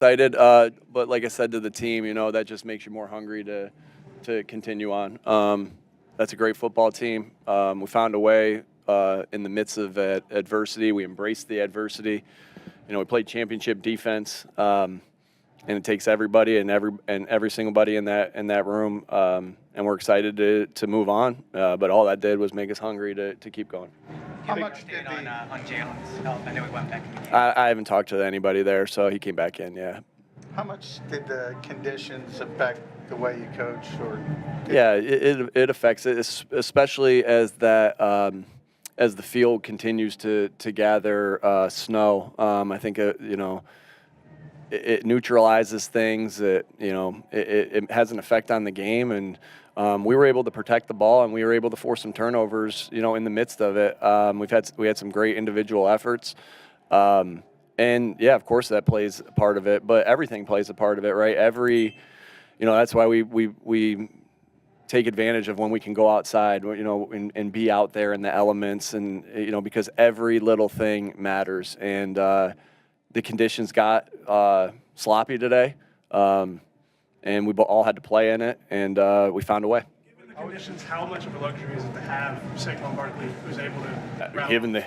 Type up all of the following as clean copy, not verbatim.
Excited, but like I said to the team, that just makes you more hungry to continue on. That's a great football team. We found a way in the midst of adversity. We embraced the adversity. We played championship defense, and it takes everybody and every single buddy in that room. And we're excited to move on. But all that did was make us hungry to keep going. How much did on Jalen's help? I know he went back in the game. I haven't talked to anybody there, so he came back in. Yeah. How much did the conditions affect the way you coach? Yeah, it affects it, especially as the field continues to gather snow. I think it neutralizes things. It has an effect on the game, and we were able to protect the ball, and we were able to force some turnovers. In the midst of it, we had some great individual efforts. And yeah, of course that plays a part of it, but everything plays a part of it, right? That's why we take advantage of when we can go outside, and be out there in the elements, and because every little thing matters. And the conditions got sloppy today, and we all had to play in it, and we found a way. Given the conditions, how much of a luxury is it to have Saquon Barkley, who's able to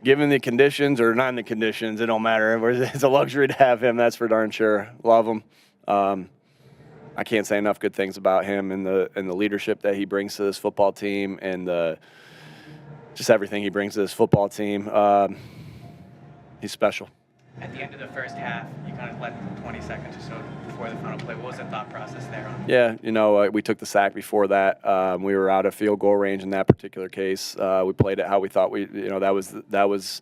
Given the conditions or not in the conditions, it don't matter. It's a luxury to have him, that's for darn sure. Love him. I can't say enough good things about him and the leadership that he brings to this football team, and just everything he brings to this football team. He's special. At the end of the first half, you kind of let 20 seconds or so before the final play. What was the thought process there? Yeah, we took the sack before that. We were out of field goal range in that particular case. We played it how we thought that was.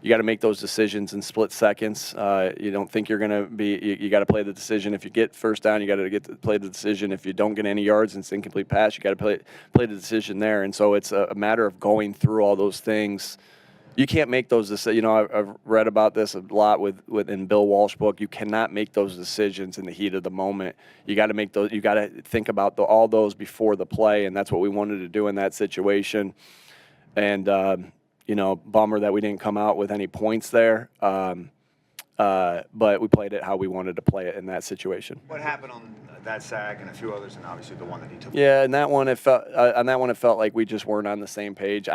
You got to make those decisions in split seconds. You don't think you're going to be. You got to play the decision. If you get first down, you got to play the decision. If you don't get any yards and it's incomplete pass, you got to play the decision there. And so it's a matter of going through all those things. You can't make those decisions. I've read about this a lot in Bill Walsh's book. You cannot make those decisions in the heat of the moment. You got to make those. You got to think about all those before the play, and that's what we wanted to do in that situation. And bummer that we didn't come out with any points there. But we played it how we wanted to play it in that situation. What happened on that sack and a few others, and obviously the one that he took? Yeah, and that one it felt like we just weren't on the same page.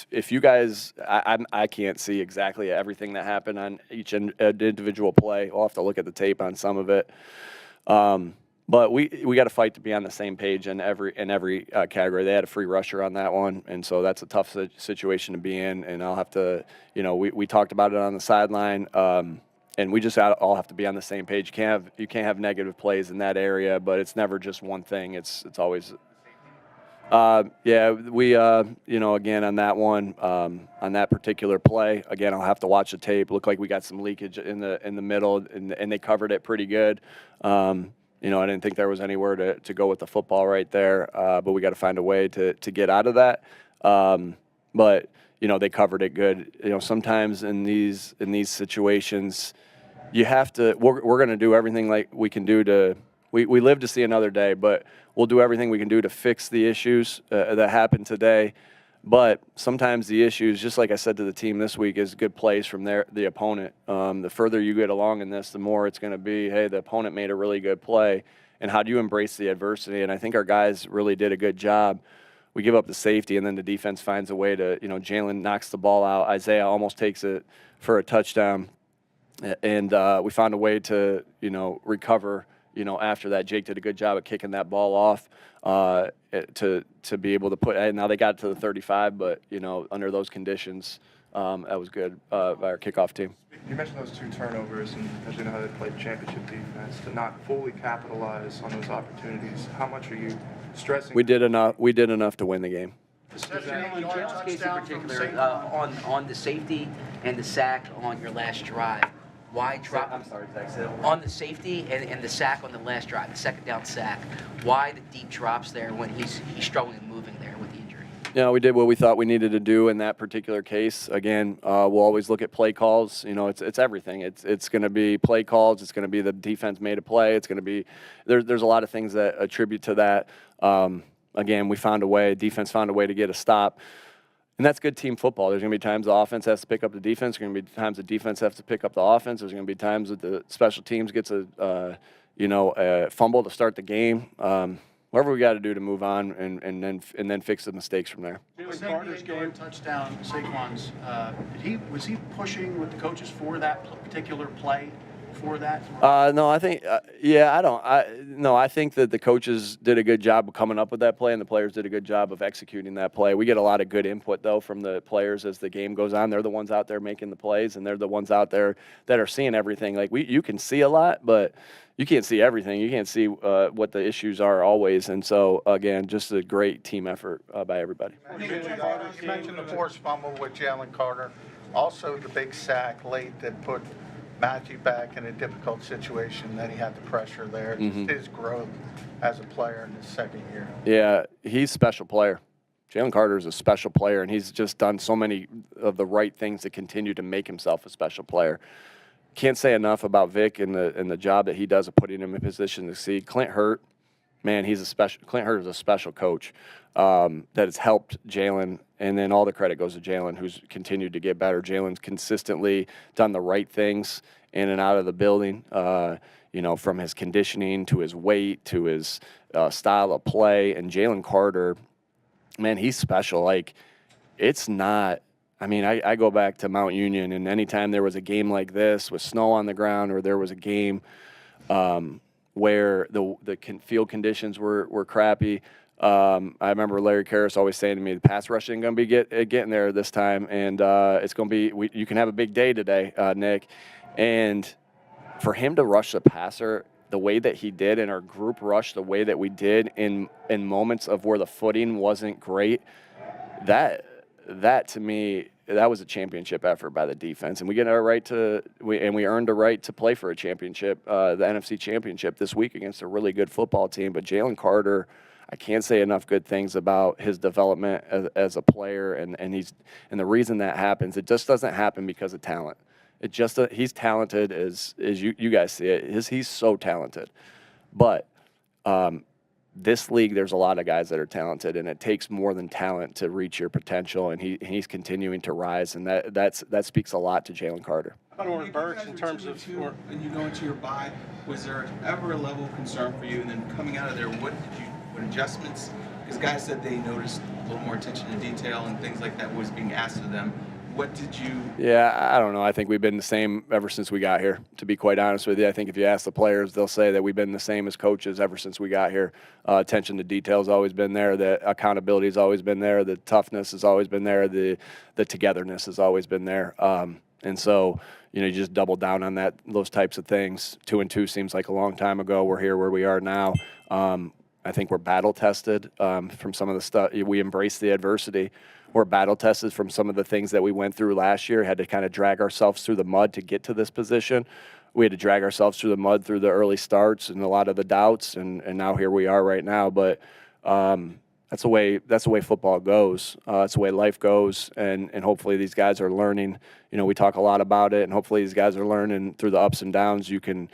If you guys, I can't see exactly everything that happened on each individual play. We'll have to look at the tape on some of it. But we got to fight to be on the same page in every category. They had a free rusher on that one, and so that's a tough situation to be in. And I'll have to, we talked about it on the sideline, and we just all have to be on the same page. You can't have negative plays in that area, but it's never just one thing. It's always. We again on that one, on that particular play, again I'll have to watch the tape. Looked like we got some leakage in the middle, and they covered it pretty good. I didn't think there was anywhere to go with the football right there, but we got to find a way to get out of that. But they covered it good. Sometimes in these situations, you have to. We're going to do everything like we can do to. We live to see another day, but we'll do everything we can do to fix the issues that happened today. But sometimes the issues, just like I said to the team this week, is good plays from the opponent. The further you get along in this, the more it's going to be, hey, the opponent made a really good play, and how do you embrace the adversity? And I think our guys really did a good job. We give up the safety, and then the defense finds a way to, Jalen knocks the ball out. Isaiah almost takes it for a touchdown, and we found a way to, recover. After that, Jake did a good job at kicking that ball off to be able to put. And now they got to the 35, but under those conditions, that was good by our kickoff team. You mentioned those two turnovers, and as you know how they played championship defense, to not fully capitalize on those opportunities. How much are you stressing? We did enough. We did enough to win the game. In Jalen's case in particular, on the safety and the sack on your last drive. Why drop? I'm sorry, Zach. On the safety and the sack on the last drive, the second down sack. Why the deep drops there when he's struggling and moving there with the injury? We did what we thought we needed to do in that particular case. Again, we'll always look at play calls. It's everything. It's going to be play calls. It's going to be the defense made a play. It's going to be there's a lot of things that attribute to that. Again, we found a way. Defense found a way to get a stop. And that's good team football. There's going to be times the offense has to pick up the defense. There's going to be times the defense has to pick up the offense. There's going to be times that the special teams gets a fumble to start the game. Whatever we got to do to move on and then fix the mistakes from there. Jalen Carter's game touchdown, Saquon's. Was he pushing with the coaches for that particular play? For that? No, I think, I think that the coaches did a good job of coming up with that play, and the players did a good job of executing that play. We get a lot of good input, though, from the players as the game goes on. They're the ones out there making the plays, and they're the ones out there that are seeing everything. Like, you can see a lot, but you can't see everything. You can't see what the issues are always. And so, again, just a great team effort by everybody. You mentioned the forced fumble with Jalen Carter. Also, the big sack late that put Matthew back in a difficult situation that he had the pressure there. Just his growth as a player in his second year. Yeah, he's a special player. Jalen Carter is a special player, and he's just done so many of the right things to continue to make himself a special player. Can't say enough about Vic and the job that he does of putting him in position to succeed. Clint Hurt, man, Clint Hurt is a special coach that has helped Jalen, and then all the credit goes to Jalen, who's continued to get better. Jalen's consistently done the right things in and out of the building, from his conditioning to his weight to his style of play. And Jalen Carter, man, he's special. Like, it's not. I mean, I go back to Mount Union, and anytime there was a game like this with snow on the ground, or there was a game where the field conditions were crappy, I remember Larry Karras always saying to me, the pass rush ain't going to be getting there this time, and it's going to be you can have a big day today, Nick. And for him to rush the passer the way that he did, and our group rush the way that we did in moments of where the footing wasn't great, that to me, that was a championship effort by the defense, and we earned a right to play for a championship, the NFC Championship this week against a really good football team. But Jalen Carter, I can't say enough good things about his development as a player, and the reason that happens, it just doesn't happen because of talent. It just he's talented as you guys see it. He's so talented, but this league, there's a lot of guys that are talented, and it takes more than talent to reach your potential, and he's continuing to rise, and that speaks a lot to Jalen Carter. How about Oren Burks in terms of when you go into your bye, was there ever a level of concern for you? And then coming out of there, what adjustments? Because guys said they noticed a little more attention to detail and things like that was being asked of them. What did you? Yeah, I don't know. I think we've been the same ever since we got here, to be quite honest with you. I think if you ask the players, they'll say that we've been the same as coaches ever since we got here. Attention to detail has always been there. The accountability has always been there. The toughness has always been there. The togetherness has always been there. And so, you just double down on those types of things. 2-2 seems like a long time ago. We're here where we are now. I think we're battle-tested from some of the stuff. We embrace the adversity. We're battle-tested from some of the things that we went through last year, had to kind of drag ourselves through the mud to get to this position. We had to drag ourselves through the mud through the early starts and a lot of the doubts, and now here we are right now. But that's the way football goes. That's the way life goes, and hopefully these guys are learning. We talk a lot about it, and hopefully these guys are learning through the ups and downs. You can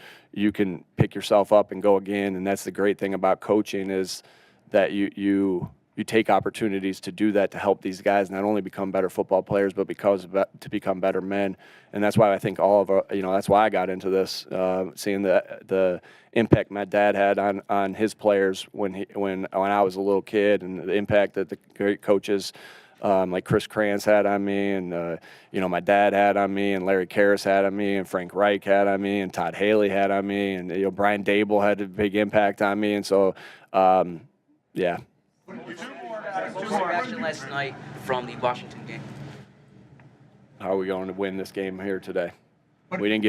pick yourself up and go again, and that's the great thing about coaching is that you take opportunities to do that, to help these guys not only become better football players, but to become better men. And that's why I think that's why I got into this, seeing the impact my dad had on his players when I was a little kid, and the impact that the great coaches like Chris Kranz had on me, and my dad had on me, and Larry Karras had on me, and Frank Reich had on me, and Todd Haley had on me, and Brian Dable had a big impact on me. And so, yeah. What was your reaction last night from the Washington game? How are we going to win this game here today? We didn't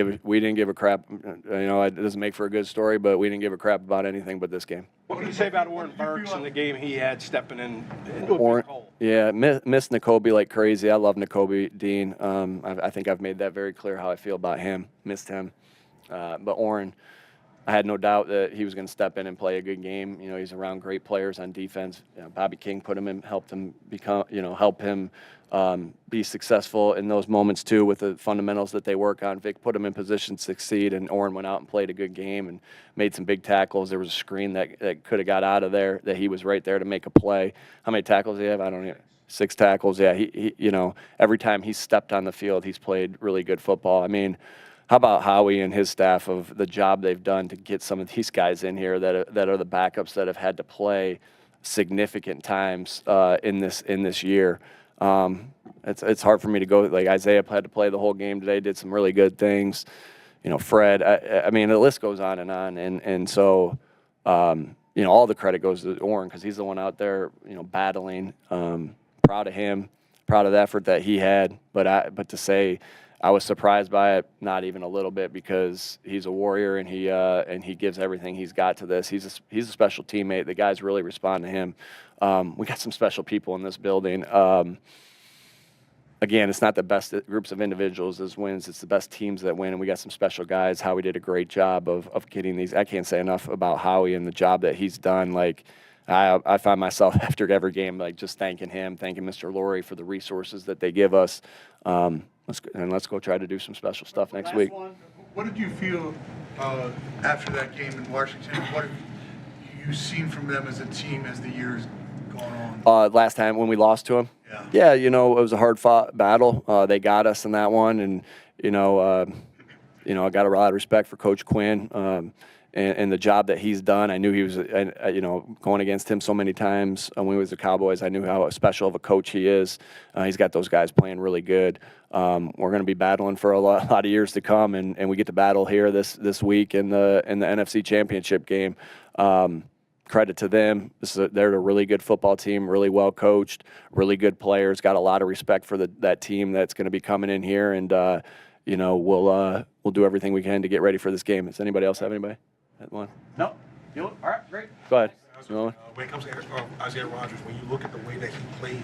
give a crap. It doesn't make for a good story, but we didn't give a crap about anything but this game. What can you say about Oren Burks and the game he had stepping in? Yeah, miss Nakobe like crazy. I love Nakobe Dean. I think I've made that very clear how I feel about him. Missed him, but Oren, I had no doubt that he was going to step in and play a good game. He's around great players on defense. Bobby King put him in, helped him help him be successful in those moments too, with the fundamentals that they work on. Vic put him in position to succeed, and Oren went out and played a good game and made some big tackles. There was a screen that could have got out of there, that he was right there to make a play. How many tackles did he have? I don't know. 6 tackles. Yeah, he you know, every time he's stepped on the field, he's played really good football. I mean, how about Howie and his staff of the job they've done to get some of these guys in here that are the backups that have had to play significant times in this year. It's hard for me to go. Like Isaiah had to play the whole game today, did some really good things. You know, Fred. I mean, the list goes on, and so you know, all the credit goes to Orrin because he's the one out there, you know, battling. Proud of him, proud of the effort that he had. But to say I was surprised by it, not even a little bit, because he's a warrior and he gives everything he's got to this. He's a special teammate. The guys really respond to him. We got some special people in this building. Again, it's not the best groups of individuals as wins. It's the best teams that win, and we got some special guys. Howie did a great job of getting these. I can't say enough about Howie and the job that he's done. Like, I find myself after every game, like, just thanking him, thanking Mr. Laurie for the resources that they give us. Let's go try to do some special stuff next week. What did you feel after that game in Washington? What have you seen from them as a team as the years gone on? Last time when we lost to them? Yeah, you know, it was a hard-fought battle. They got us in that one, and, you know, I got a lot of respect for Coach Quinn and the job that he's done. I knew he was, you know, going against him so many times when we was the Cowboys, I knew how special of a coach he is. He's got those guys playing really good. We're going to be battling for a lot of years to come, and we get to battle here this week in the NFC Championship game. Credit to them. They're a really good football team, really well coached, really good players. Got a lot of respect for that team that's going to be coming in here, and you know, we'll do everything we can to get ready for this game. Does anybody else have anybody? One? No. You all right? Great. Go ahead. When it comes to Isaiah Rodgers, when you look at the way that he played,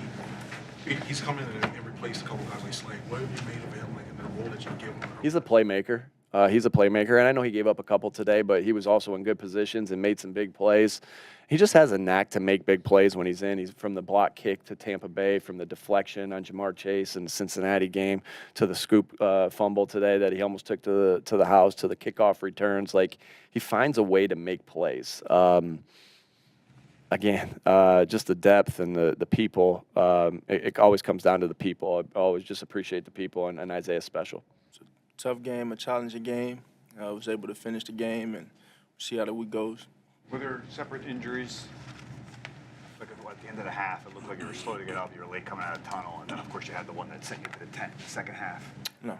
he's come in and replaced a couple guys like Slade. What have you made of him, like in the role that you give him? He's a playmaker. He's a playmaker, and I know he gave up a couple today, but he was also in good positions and made some big plays. He just has a knack to make big plays when he's in. He's from the block kick to Tampa Bay, from the deflection on Jamar Chase in the Cincinnati game to the scoop fumble today that he almost took to the house, to the kickoff returns. Like, he finds a way to make plays. Again, just the depth and the people. It always comes down to the people. I always just appreciate the people, and Isaiah's special. Tough game, a challenging game. I was able to finish the game and see how the week goes. Were there separate injuries? Like at the end of the half, it looked like you were slow to get up. You were late coming out of the tunnel, and then of course you had the one that sent you to the tent in the second half. No.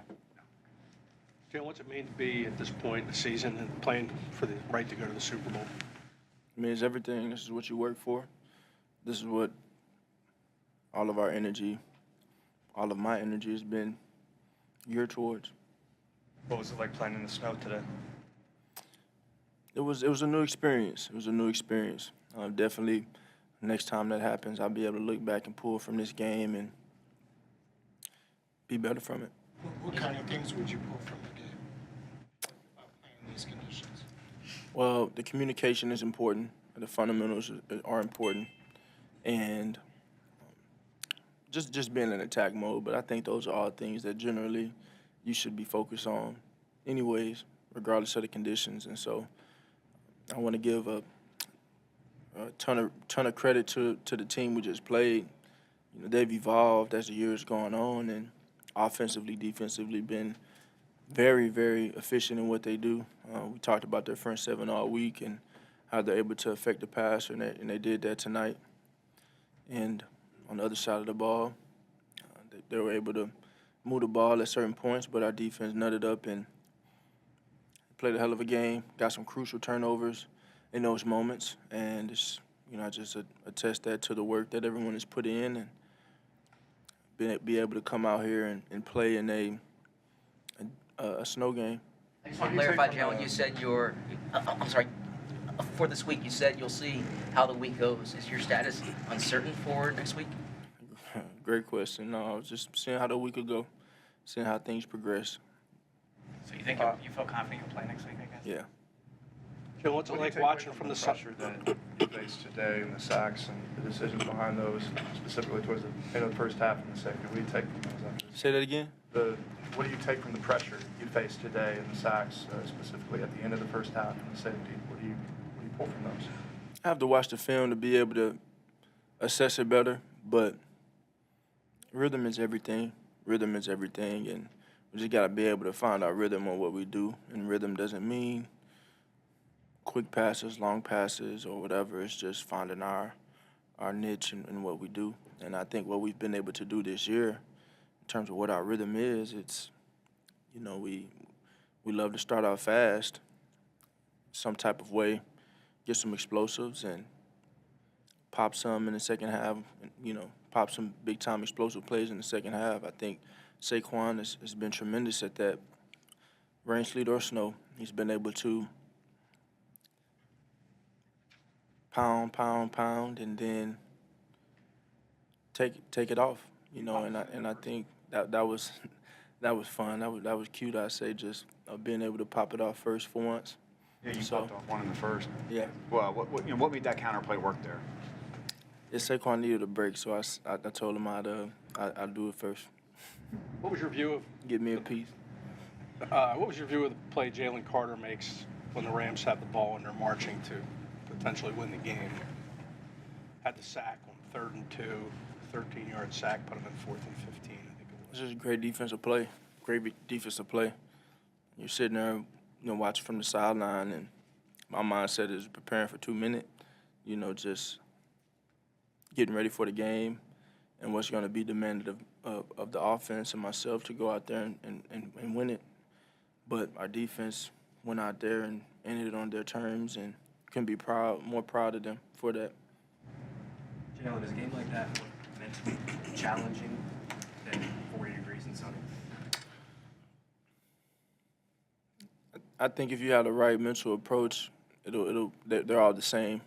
Jalen, what's it mean to be at this point in the season and playing for the right to go to the Super Bowl? It means everything. This is what you work for. This is what all of our energy, all of my energy has been geared towards. What was it like playing in the snow today? It was a new experience. It was a new experience. Definitely, next time that happens, I'll be able to look back and pull from this game and be better from it. What kind of things would you pull from the game in these conditions? Well, the communication is important. The fundamentals are important, and just being in attack mode. But I think those are all things that generally you should be focused on anyways, regardless of the conditions. And so I want to give a ton of credit to the team we just played. You know, they've evolved as the years gone on, and offensively, defensively been very, very efficient in what they do. We talked about their front seven all week and how they're able to affect the passer, and they did that tonight. And on the other side of the ball, they were able to move the ball at certain points, but our defense nutted up and played a hell of a game, got some crucial turnovers in those moments, and it's, you know, I just attest that to the work that everyone has put in and be able to come out here and play in a snow game. I just want to clarify, Jalen, you said I'm sorry, for this week, you said you'll see how the week goes. Is your status uncertain for next week? Great question. No, I was just seeing how the week will go, seeing how things progress. So you think you feel confident you'll play next week, I guess? Yeah. Jalen, what's it like watching from the side? Pressure that you faced today and the sacks and the decisions behind those, specifically towards the end of the first half and the second. What do you take from those after? Say that again? What do you take from the pressure you faced today and the sacks, specifically at the end of the first half and the safety? What do you pull from those? I have to watch the film to be able to assess it better, but Rhythm is everything. Rhythm is everything, and we just got to be able to find our rhythm on what we do. And rhythm doesn't mean quick passes, long passes, or whatever. It's just finding our niche in what we do. And I think what we've been able to do this year, in terms of what our rhythm is, it's, we love to start out fast, some type of way, get some explosives, and pop some in the second half, pop some big-time explosive plays in the second half. I think Saquon has been tremendous at that. Rain, sleet, or snow, he's been able to pound, and then take it off, and I think that was fun. That was cute. I say just being able to pop it off first for once. Yeah, you popped off one in the first. Yeah. Well, what made that counterplay work there? Yeah, Saquon needed a break, so I told him I'd do it first. What was your view of? Give me a piece. What was your view of the play Jalen Carter makes when the Rams have the ball and they're marching to potentially win the game? Had the sack on 3rd and 2, 13-yard sack, put him in 4th and 15. I think it was. This is a great defensive play. Great defensive play. You're sitting there, watching from the sideline, and my mindset is preparing for 2 minutes. Just getting ready for the game and what's going to be demanded of the offense and myself to go out there and win it. But our defense went out there and ended it on their terms, and couldn't be more proud of them for that. Jalen, is a game like that meant to be challenging than 40 degrees and sunny? I think if you have the right mental approach, they're all the same.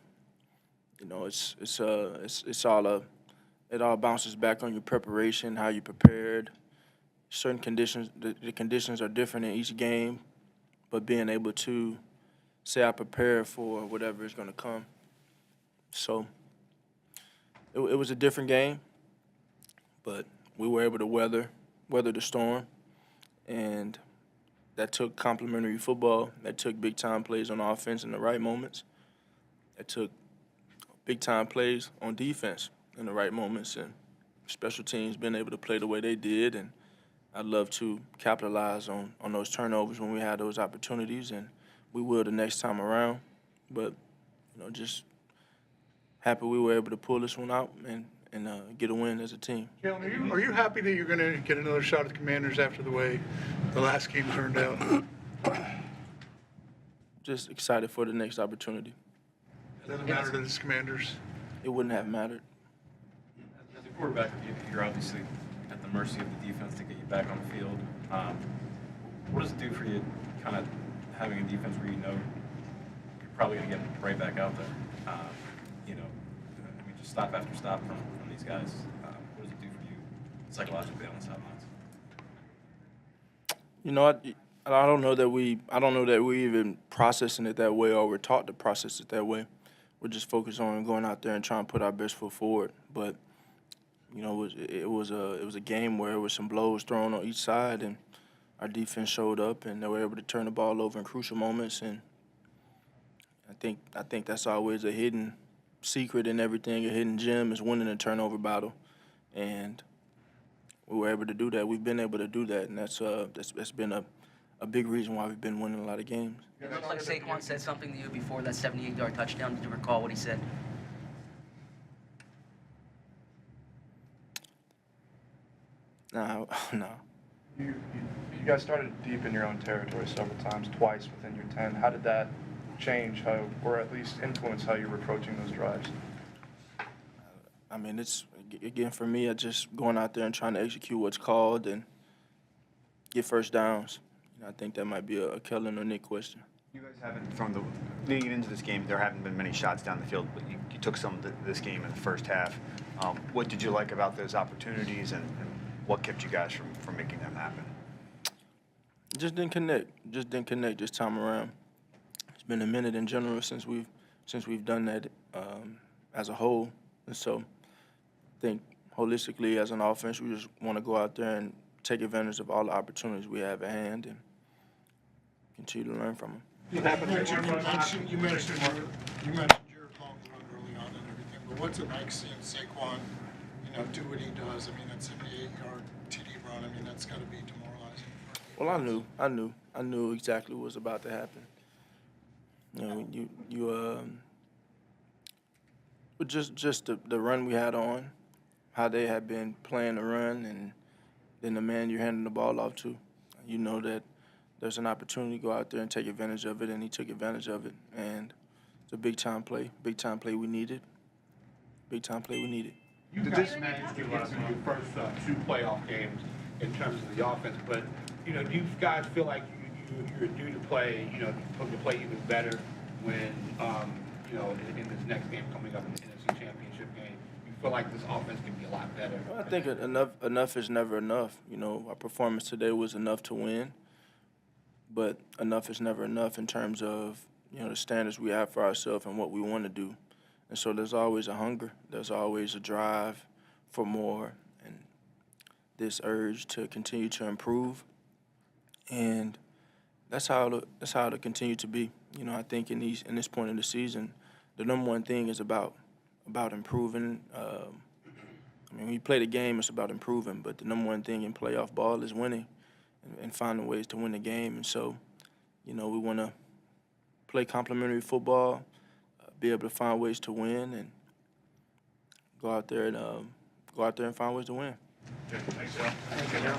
It all bounces back on your preparation, how you prepared. Certain conditions, the conditions are different in each game, but being able to say I prepared for whatever is going to come. So it was a different game, but we were able to weather the storm, and that took complementary football. That took big-time plays on offense in the right moments. That took big-time plays on defense in the right moments, and special teams being able to play the way they did. And I'd love to capitalize on those turnovers when we had those opportunities, and we will the next time around. But, just happy we were able to pull this one out and get a win as a team. Jalen, are you happy that you're going to get another shot at the Commanders after the way the last game turned out? Just excited for the next opportunity. It doesn't matter to the Commanders? It wouldn't have mattered. As a quarterback, you're obviously at the mercy of the defense to get you back on the field. What does it do for you, kind of having a defense where you're probably going to get right back out there? Just stop after stop from these guys. What does it do for you psychologically on the sidelines? I don't know that we even processing it that way, or we're taught to process it that way. We're just focused on going out there and trying to put our best foot forward. But it was a game where there was some blows thrown on each side, and our defense showed up, and they were able to turn the ball over in crucial moments. And I think that's always a hidden secret in everything. A hidden gem is winning a turnover battle, and we were able to do that. We've been able to do that, and that's been a big reason why we've been winning a lot of games. It looked like Saquon said something to you before that 78-yard touchdown. Did you recall what he said? No. You guys started deep in your own territory several times, twice within your 10. How did that change or at least influence how you're approaching those drives? It's, again, for me, just going out there and trying to execute what's called and get first downs. I think that might be a Kellen or Nick question. You guys haven't, leading into this game, there haven't been many shots down the field, but you took some of this game in the first half. What did you like about those opportunities, and what kept you guys from making them happen? Just didn't connect this time around. It's been a minute in general since we've done that as a whole, and so I think holistically as an offense, we just want to go out there and take advantage of all the opportunities we have at hand and continue to learn from them. You mentioned Jared Long run early on and everything, but what's it like seeing Saquon, do what he does. I mean, that 78-yard TD run, I mean, that's got to be demoralizing. Well, I knew exactly what was about to happen. You know, but just the run we had on, how they had been playing the run, and then the man you're handing the ball off to, you know that there's an opportunity to go out there and take advantage of it, and he took advantage of it. And it's a big-time play we needed. Big-time play we needed. You guys managed to get through your first 2 playoff games in terms of the offense, but, you know, do you guys feel like you're due to play, you know, to play even better when, you know, in this next game coming up in the NFC Championship game? You feel like this offense can be a lot better? Well, I think enough is never enough. You know, our performance today was enough to win, but enough is never enough in terms of, you know, the standards we have for ourselves and what we want to do. And so there's always a hunger. There's always a drive for more and this urge to continue to improve. And that's how it'll continue to be. You know, I think in this point in the season, the number one thing is about improving. I mean, when you play the game, it's about improving. But the number one thing in playoff ball is winning and finding ways to win the game. And so, you know, we want to play complementary football, be able to find ways to win, and go out there and find ways to win. Thanks, Joe.